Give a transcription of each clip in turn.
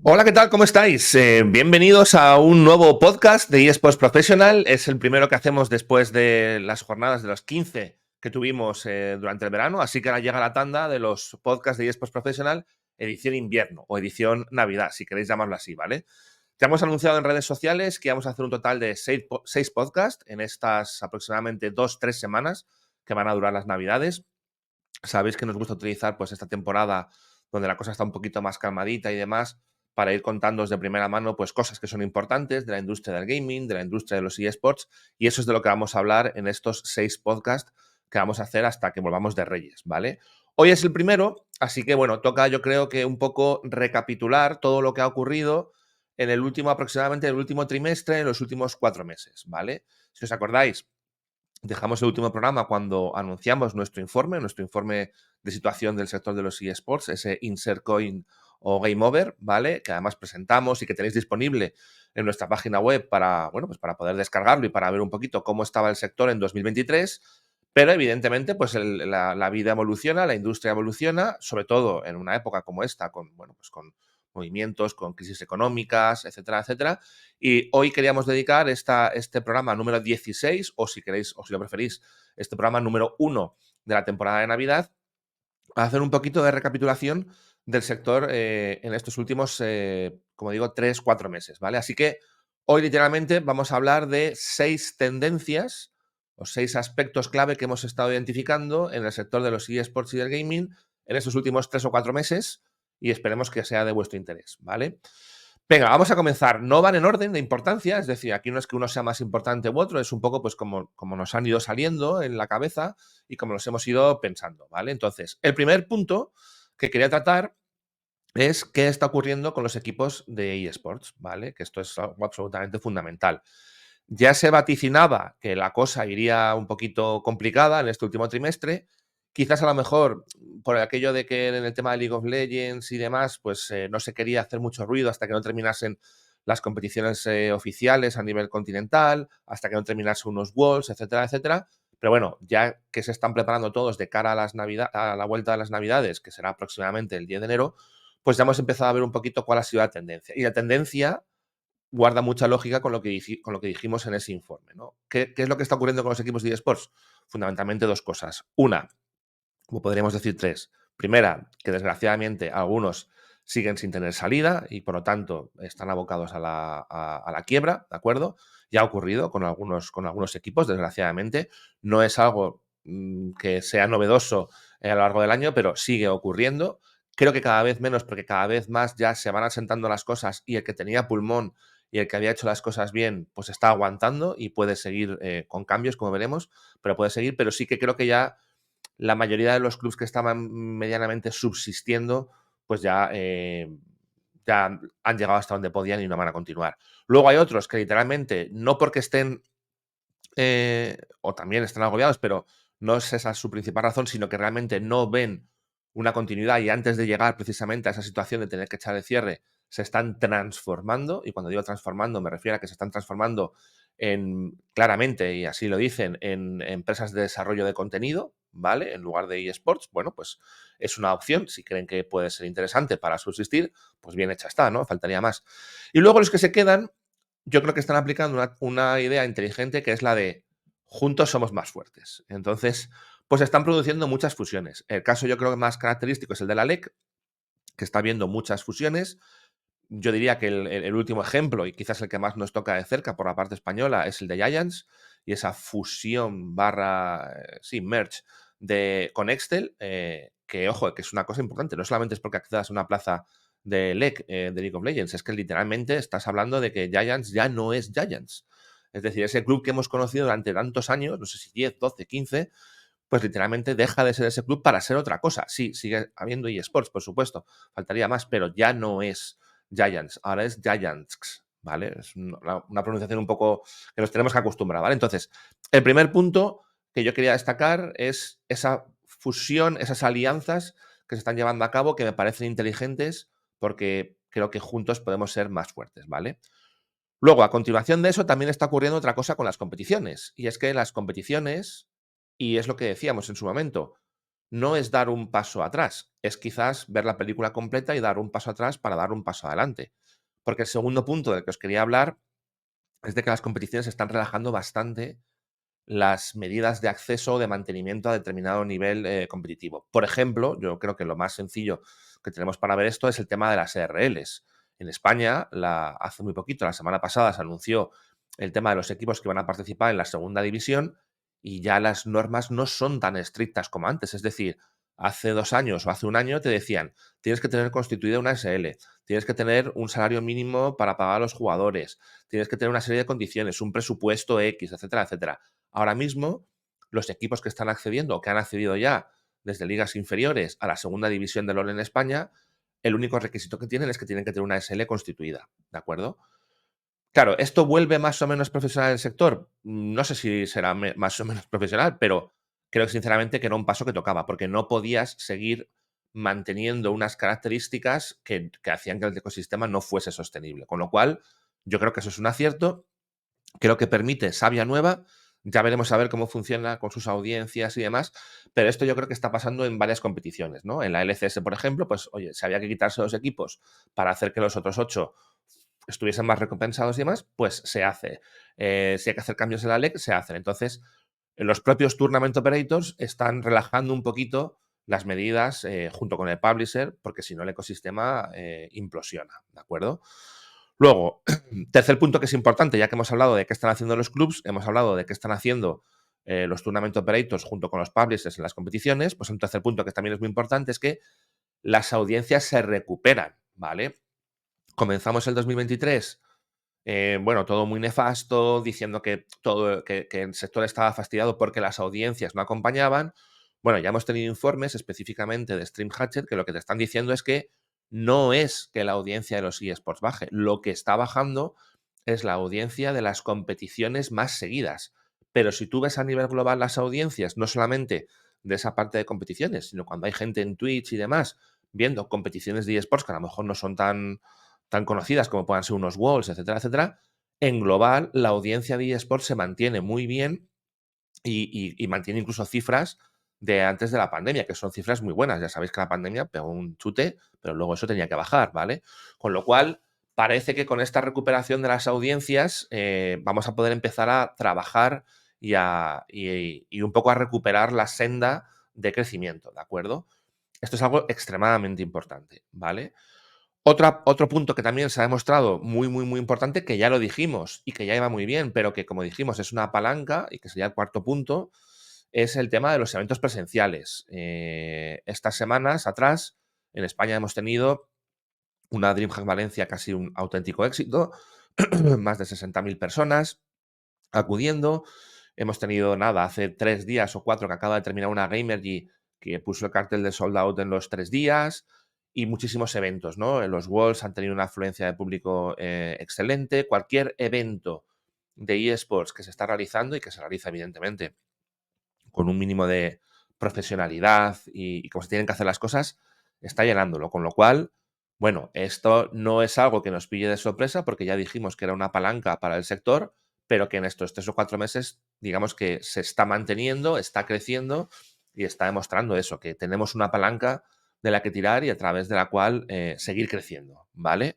Hola, ¿qué tal? ¿Cómo estáis? Bienvenidos a un nuevo podcast de eSports Professional. Es el primero que hacemos después de las jornadas de los 15 que tuvimos durante el verano, así que ahora llega la tanda de los podcasts de eSports Professional, edición invierno o edición Navidad, si queréis llamarlo así, ¿vale? Ya hemos anunciado en redes sociales que vamos a hacer un total de seis podcasts en estas aproximadamente 2-3 semanas que van a durar las Navidades. Sabéis que nos gusta utilizar pues esta temporada donde la cosa está un poquito más calmadita y demás para ir contándoos de primera mano pues cosas que son importantes de la industria del gaming, de la industria de los eSports, y eso es de lo que vamos a hablar en estos 6 podcasts que vamos a hacer hasta que volvamos de Reyes, ¿vale? Hoy es el primero, así que bueno, toca yo creo que un poco recapitular todo lo que ha ocurrido en el último, aproximadamente el último trimestre, en los últimos 4 meses, ¿vale? Si os acordáis, dejamos el último programa cuando anunciamos nuestro informe de situación del sector de los eSports, ese Insert Coin o Game Over, ¿vale? Que además presentamos y que tenéis disponible en nuestra página web para, bueno, pues para poder descargarlo y para ver un poquito cómo estaba el sector en 2023. Pero evidentemente, pues la vida evoluciona, la industria evoluciona, sobre todo en una época como esta, con, bueno, pues con movimientos, con crisis económicas, etcétera, etcétera. Y hoy queríamos dedicar este programa número 16, o si queréis, o si lo preferís, este programa número 1 de la temporada de Navidad, a hacer un poquito de recapitulación del sector en estos últimos, como digo, 3-4 meses, ¿vale? Así que hoy literalmente vamos a hablar de 6 tendencias o 6 aspectos clave que hemos estado identificando en el sector de los eSports y del gaming en estos últimos 3 o 4 meses, y esperemos que sea de vuestro interés, ¿vale? Venga, vamos a comenzar. No van en orden de importancia, es decir, aquí no es que uno sea más importante u otro, es un poco pues como nos han ido saliendo en la cabeza y como nos hemos ido pensando, ¿vale? Entonces, el primer punto que quería tratar es qué está ocurriendo con los equipos de eSports, ¿vale? Que esto es algo absolutamente fundamental. Ya se vaticinaba que la cosa iría un poquito complicada en este último trimestre. Quizás a lo mejor por aquello de que en el tema de League of Legends y demás, pues no se quería hacer mucho ruido hasta que no terminasen las competiciones oficiales a nivel continental, hasta que no terminasen unos Worlds, etcétera, etcétera. Pero bueno, ya que se están preparando todos de cara a a la vuelta de las Navidades, que será aproximadamente el 10 de enero, pues ya hemos empezado a ver un poquito cuál ha sido la tendencia. Y la tendencia guarda mucha lógica con lo que dijimos en ese informe, ¿no? ¿Qué es lo que está ocurriendo con los equipos de eSports? Fundamentalmente dos cosas. Una, como podríamos decir tres. Primera, que desgraciadamente algunos siguen sin tener salida y por lo tanto están abocados a la quiebra, ¿de acuerdo? Ya ha ocurrido con algunos equipos, desgraciadamente. No es algo que sea novedoso a lo largo del año, pero sigue ocurriendo. Creo que cada vez menos, porque cada vez más ya se van asentando las cosas y el que tenía pulmón y el que había hecho las cosas bien, pues está aguantando y puede seguir con cambios, como veremos, pero puede seguir, pero sí que creo que ya la mayoría de los clubes que estaban medianamente subsistiendo, pues ya han llegado hasta donde podían y no van a continuar. Luego hay otros que literalmente, no porque estén o también están agobiados, pero no es esa su principal razón, sino que realmente no ven una continuidad y antes de llegar precisamente a esa situación de tener que echar el cierre, se están transformando, y cuando digo transformando me refiero a que se están transformando claramente, y así lo dicen, en empresas de desarrollo de contenido, ¿vale? En lugar de eSports, bueno, pues es una opción, si creen que puede ser interesante para subsistir, pues bien hecha está, ¿no? Faltaría más. Y luego los que se quedan, yo creo que están aplicando una idea inteligente que es la de juntos somos más fuertes. Entonces, pues están produciendo muchas fusiones. El caso yo creo que más característico es el de la LEC, que está viendo muchas fusiones. Yo diría que el último ejemplo, y quizás el que más nos toca de cerca por la parte española, es el de Giants y esa fusión barra, sí, merge con Excel, que ojo, que es una cosa importante. No solamente es porque accedas a una plaza de LEC, de League of Legends, es que literalmente estás hablando de que Giants ya no es Giants. Es decir, ese club que hemos conocido durante tantos años, no sé si 10, 12, 15, pues literalmente deja de ser ese club para ser otra cosa. Sí, sigue habiendo eSports, por supuesto, faltaría más, pero ya no es Giants, ahora es Giants, ¿vale? Es una pronunciación un poco que nos tenemos que acostumbrar, ¿vale? Entonces, el primer punto que yo quería destacar es esa fusión, esas alianzas que se están llevando a cabo que me parecen inteligentes porque creo que juntos podemos ser más fuertes, ¿vale? Luego, a continuación de eso, también está ocurriendo otra cosa con las competiciones, y es que las competiciones, y es lo que decíamos en su momento, no es dar un paso atrás, es quizás ver la película completa y dar un paso atrás para dar un paso adelante. Porque el segundo punto del que os quería hablar es de que las competiciones están relajando bastante las medidas de acceso o de mantenimiento a determinado nivel competitivo. Por ejemplo, yo creo que lo más sencillo que tenemos para ver esto es el tema de las ERLs. En España, hace muy poquito, la semana pasada, se anunció el tema de los equipos que van a participar en la segunda división y ya las normas no son tan estrictas como antes. Es decir, hace 2 años o hace un año te decían, tienes que tener constituida una SL, tienes que tener un salario mínimo para pagar a los jugadores, tienes que tener una serie de condiciones, un presupuesto X, etcétera, etcétera. Ahora mismo, los equipos que están accediendo o que han accedido ya desde ligas inferiores a la segunda división de LoL en España, el único requisito que tienen es que tienen que tener una SL constituida, ¿de acuerdo? Claro, ¿esto vuelve más o menos profesional el sector? No sé si será más o menos profesional, pero creo sinceramente que era un paso que tocaba, porque no podías seguir manteniendo unas características que hacían que el ecosistema no fuese sostenible. Con lo cual, yo creo que eso es un acierto. Creo que permite savia nueva. Ya veremos a ver cómo funciona con sus audiencias y demás, pero esto yo creo que está pasando en varias competiciones, ¿no? En la LCS, por ejemplo, pues oye, si había que quitarse 2 equipos para hacer que los otros 8 estuviesen más recompensados y demás, pues se hace. Si hay que hacer cambios en la LEC, se hacen. Entonces, los propios Tournament Operators están relajando un poquito las medidas junto con el publisher, porque si no el ecosistema implosiona, ¿de acuerdo? Luego, tercer punto que es importante, ya que hemos hablado de qué están haciendo los clubs, hemos hablado de qué están haciendo los Tournament Operators junto con los publishers en las competiciones, pues un tercer punto que también es muy importante es que las audiencias se recuperan, ¿vale? Comenzamos el 2023, bueno, todo muy nefasto, diciendo que el sector estaba fastidiado porque las audiencias no acompañaban. Bueno, ya hemos tenido informes específicamente de Stream Hatchet que lo que te están diciendo es que no es que la audiencia de los eSports baje, lo que está bajando es la audiencia de las competiciones más seguidas. Pero si tú ves a nivel global las audiencias, no solamente de esa parte de competiciones, sino cuando hay gente en Twitch y demás viendo competiciones de eSports que a lo mejor no son tan conocidas como puedan ser unos Worlds, etcétera, etcétera, en global la audiencia de eSports se mantiene muy bien y mantiene incluso cifras de antes de la pandemia, que son cifras muy buenas. Ya sabéis que la pandemia pegó un chute, pero luego eso tenía que bajar, ¿vale? Con lo cual, parece que con esta recuperación de las audiencias vamos a poder empezar a trabajar y un poco a recuperar la senda de crecimiento, ¿de acuerdo? Esto es algo extremadamente importante, ¿vale? Otro punto que también se ha demostrado muy, muy, muy importante, que ya lo dijimos y que ya iba muy bien, pero que, como dijimos, es una palanca y que sería el cuarto punto, es el tema de los eventos presenciales. Estas semanas atrás, en España hemos tenido una DreamHack Valencia casi un auténtico éxito, más de 60.000 personas acudiendo. Hemos tenido nada, hace 3 días o 4 que acaba de terminar una Gamergy que puso el cartel de sold out en los 3 días y muchísimos eventos, ¿no? En los Worlds han tenido una afluencia de público excelente. Cualquier evento de eSports que se está realizando y que se realiza evidentemente con un mínimo de profesionalidad y cómo se tienen que hacer las cosas, está llenándolo. Con lo cual, bueno, esto no es algo que nos pille de sorpresa porque ya dijimos que era una palanca para el sector, pero que en estos 3 o 4 meses, digamos que se está manteniendo, está creciendo y está demostrando eso, que tenemos una palanca de la que tirar y a través de la cual seguir creciendo, ¿vale?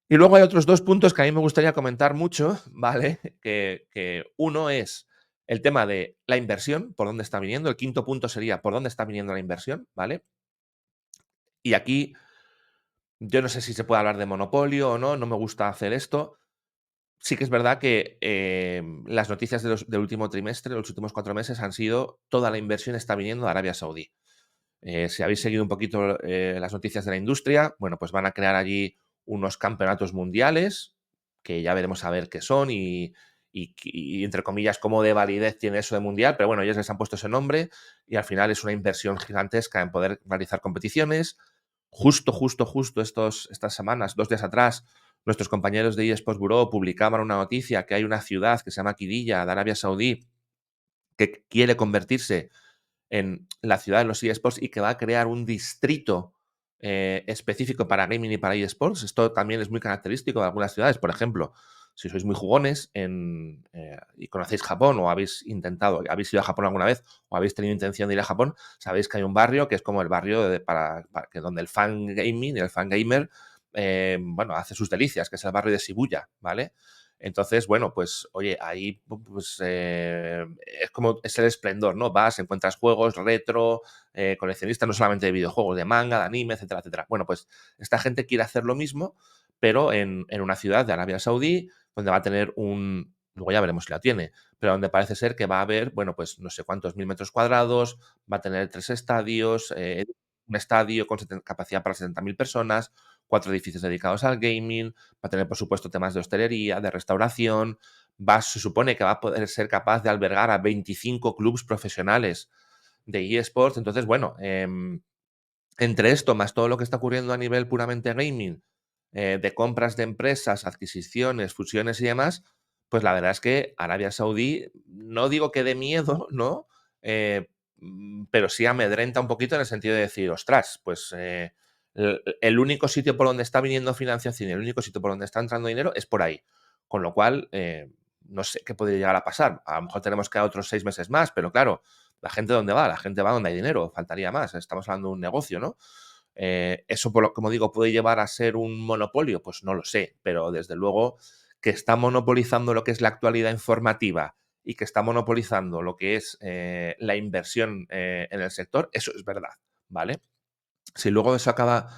Y luego hay otros 2 puntos que a mí me gustaría comentar mucho, ¿vale? Que uno es el tema de la inversión, por dónde está viniendo. El quinto punto sería por dónde está viniendo la inversión, ¿vale? Y aquí yo no sé si se puede hablar de monopolio o no, no me gusta hacer esto. Sí que es verdad que las noticias del último trimestre, los últimos 4 meses, han sido toda la inversión está viniendo de Arabia Saudí. Si habéis seguido un poquito las noticias de la industria, bueno, pues van a crear allí unos campeonatos mundiales, que ya veremos a ver qué son y, entre comillas, cómo de validez tiene eso de mundial, pero bueno, ellos les han puesto ese nombre y al final es una inversión gigantesca en poder realizar competiciones. Justo estas semanas, 2 días atrás, nuestros compañeros de eSports Bureau publicaban una noticia que hay una ciudad que se llama Qiddiya, de Arabia Saudí, que quiere convertirse en la ciudad de los eSports y que va a crear un distrito específico para gaming y para eSports. Esto también es muy característico de algunas ciudades. Por ejemplo, Si sois muy jugones y conocéis Japón o habéis ido a Japón alguna vez o habéis tenido intención de ir a Japón, sabéis que hay un barrio que es como el barrio donde el fan gaming, el fan gamer, bueno, hace sus delicias, que es el barrio de Shibuya, ¿vale? Entonces, bueno, pues, oye, ahí pues, es el esplendor, ¿no? Vas, encuentras juegos retro, coleccionistas no solamente de videojuegos, de manga, de anime, etcétera, etcétera. Bueno, pues esta gente quiere hacer lo mismo, pero en una ciudad de Arabia Saudí, donde va a tener luego ya veremos si la tiene, pero donde parece ser que va a haber, bueno, pues no sé cuántos mil metros cuadrados, va a tener 3 estadios, un estadio con capacidad para 70.000 personas, 4 edificios dedicados al gaming, va a tener, por supuesto, temas de hostelería, de restauración, se supone que va a poder ser capaz de albergar a 25 clubes profesionales de eSports. Entonces, bueno, entre esto, más todo lo que está ocurriendo a nivel puramente gaming, de compras de empresas, adquisiciones, fusiones y demás, pues la verdad es que Arabia Saudí, no digo que dé miedo, ¿no? Pero sí amedrenta un poquito en el sentido de decir, ostras, pues el único sitio por donde está viniendo financiación y el único sitio por donde está entrando dinero es por ahí. Con lo cual, no sé qué podría llegar a pasar. A lo mejor tenemos que dar otros 6 meses más, pero claro, ¿la gente dónde va? La gente va donde hay dinero, faltaría más. Estamos hablando de un negocio, ¿no? Eso, como digo, ¿puede llevar a ser un monopolio? Pues no lo sé, pero desde luego que está monopolizando lo que es la actualidad informativa y que está monopolizando lo que es la inversión en el sector, eso es verdad, ¿vale? Si luego eso acaba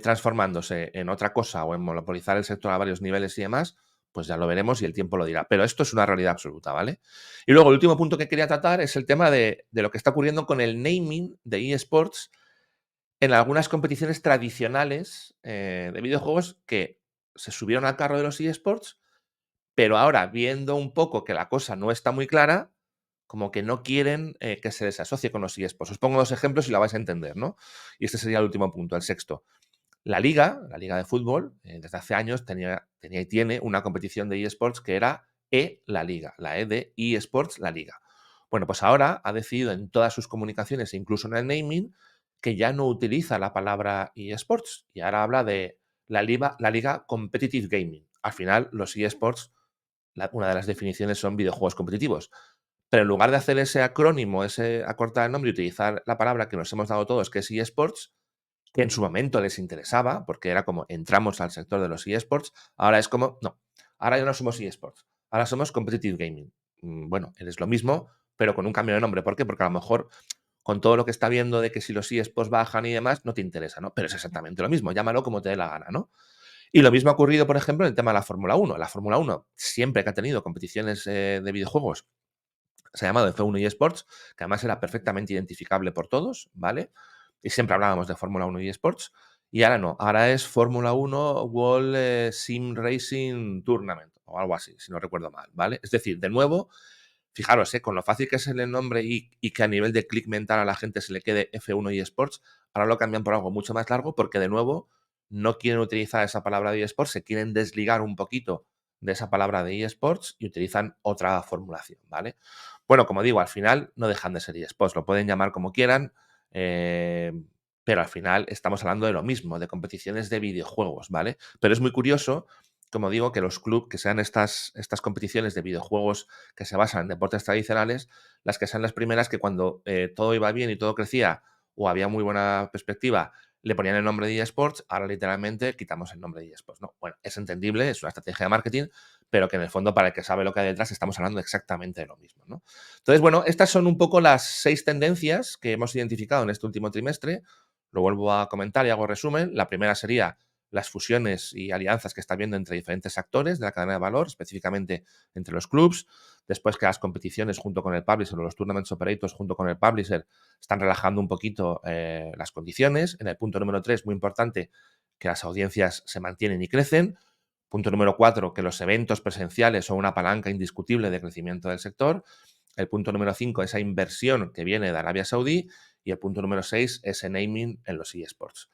transformándose en otra cosa o en monopolizar el sector a varios niveles y demás, pues ya lo veremos y el tiempo lo dirá. Pero esto es una realidad absoluta, ¿vale? Y luego el último punto que quería tratar es el tema de lo que está ocurriendo con el naming de eSports en algunas competiciones tradicionales de videojuegos que se subieron al carro de los eSports, pero ahora, viendo un poco que la cosa no está muy clara, como que no quieren que se les asocie con los eSports. Os pongo dos ejemplos y la vais a entender, ¿no? Y este sería el último punto, el sexto. La Liga de Fútbol, desde hace años tenía y tiene una competición de eSports que era la Liga, la E de eSports, la Liga. Bueno, pues ahora ha decidido en todas sus comunicaciones, incluso en el naming, que ya no utiliza la palabra eSports y ahora habla de la Liga Competitive Gaming. Al final, los eSports, una de las definiciones son videojuegos competitivos. Pero en lugar de hacer ese acrónimo, ese acortar el nombre y utilizar la palabra que nos hemos dado todos, que es eSports, que en su momento les interesaba, porque era como entramos al sector de los eSports, ahora es como, no, ahora ya no somos eSports, ahora somos Competitive Gaming. Bueno, eres lo mismo, pero con un cambio de nombre. ¿Por qué? Porque a lo mejor con todo lo que está viendo de que si los eSports bajan y demás, no te interesa, ¿no? Pero es exactamente lo mismo, llámalo como te dé la gana, ¿no? Y lo mismo ha ocurrido, por ejemplo, en el tema de la Fórmula 1. La Fórmula 1, siempre que ha tenido competiciones de videojuegos, se ha llamado F1 eSports, que además era perfectamente identificable por todos, ¿vale? Y siempre hablábamos de Fórmula 1 eSports, y ahora no, ahora es Fórmula 1 World Sim Racing Tournament, o algo así, si no recuerdo mal, ¿vale? Es decir, de nuevo, fijaros, con lo fácil que es el nombre y que a nivel de click mental a la gente se le quede F1 eSports, ahora lo cambian por algo mucho más largo porque de nuevo no quieren utilizar esa palabra de eSports, se quieren desligar un poquito de esa palabra de eSports y utilizan otra formulación, ¿vale? Bueno, como digo, al final no dejan de ser eSports, lo pueden llamar como quieran, eh, pero al final estamos hablando de lo mismo, de competiciones de videojuegos, ¿vale? Pero es muy curioso, como digo, que los clubes, que sean estas competiciones de videojuegos que se basan en deportes tradicionales, las que sean las primeras que cuando todo iba bien y todo crecía o había muy buena perspectiva, le ponían el nombre de eSports, ahora literalmente quitamos el nombre de eSports, ¿no? Bueno, es entendible, es una estrategia de marketing, pero que en el fondo para el que sabe lo que hay detrás estamos hablando exactamente de lo mismo, ¿no? Entonces, bueno, estas son un poco las 6 tendencias que hemos identificado en este último trimestre. Lo vuelvo a comentar y hago resumen. La primera sería las fusiones y alianzas que está habiendo entre diferentes actores de la cadena de valor, específicamente entre los clubs. Después que las competiciones junto con el publisher o los tournaments operators junto con el publisher están relajando un poquito las condiciones. En el punto número 3, muy importante, que las audiencias se mantienen y crecen. Punto número 4, que los eventos presenciales son una palanca indiscutible de crecimiento del sector. El punto número 5, esa inversión que viene de Arabia Saudí. Y el punto número 6, ese naming en los eSports.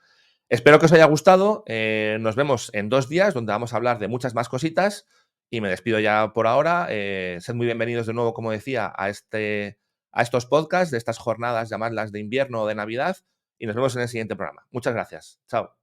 Espero que os haya gustado. Nos vemos en 2 días, donde vamos a hablar de muchas más cositas. Y me despido ya por ahora. Sed muy bienvenidos de nuevo, como decía, a estos podcasts, de estas jornadas, llamadlas de invierno o de Navidad. Y nos vemos en el siguiente programa. Muchas gracias. Chao.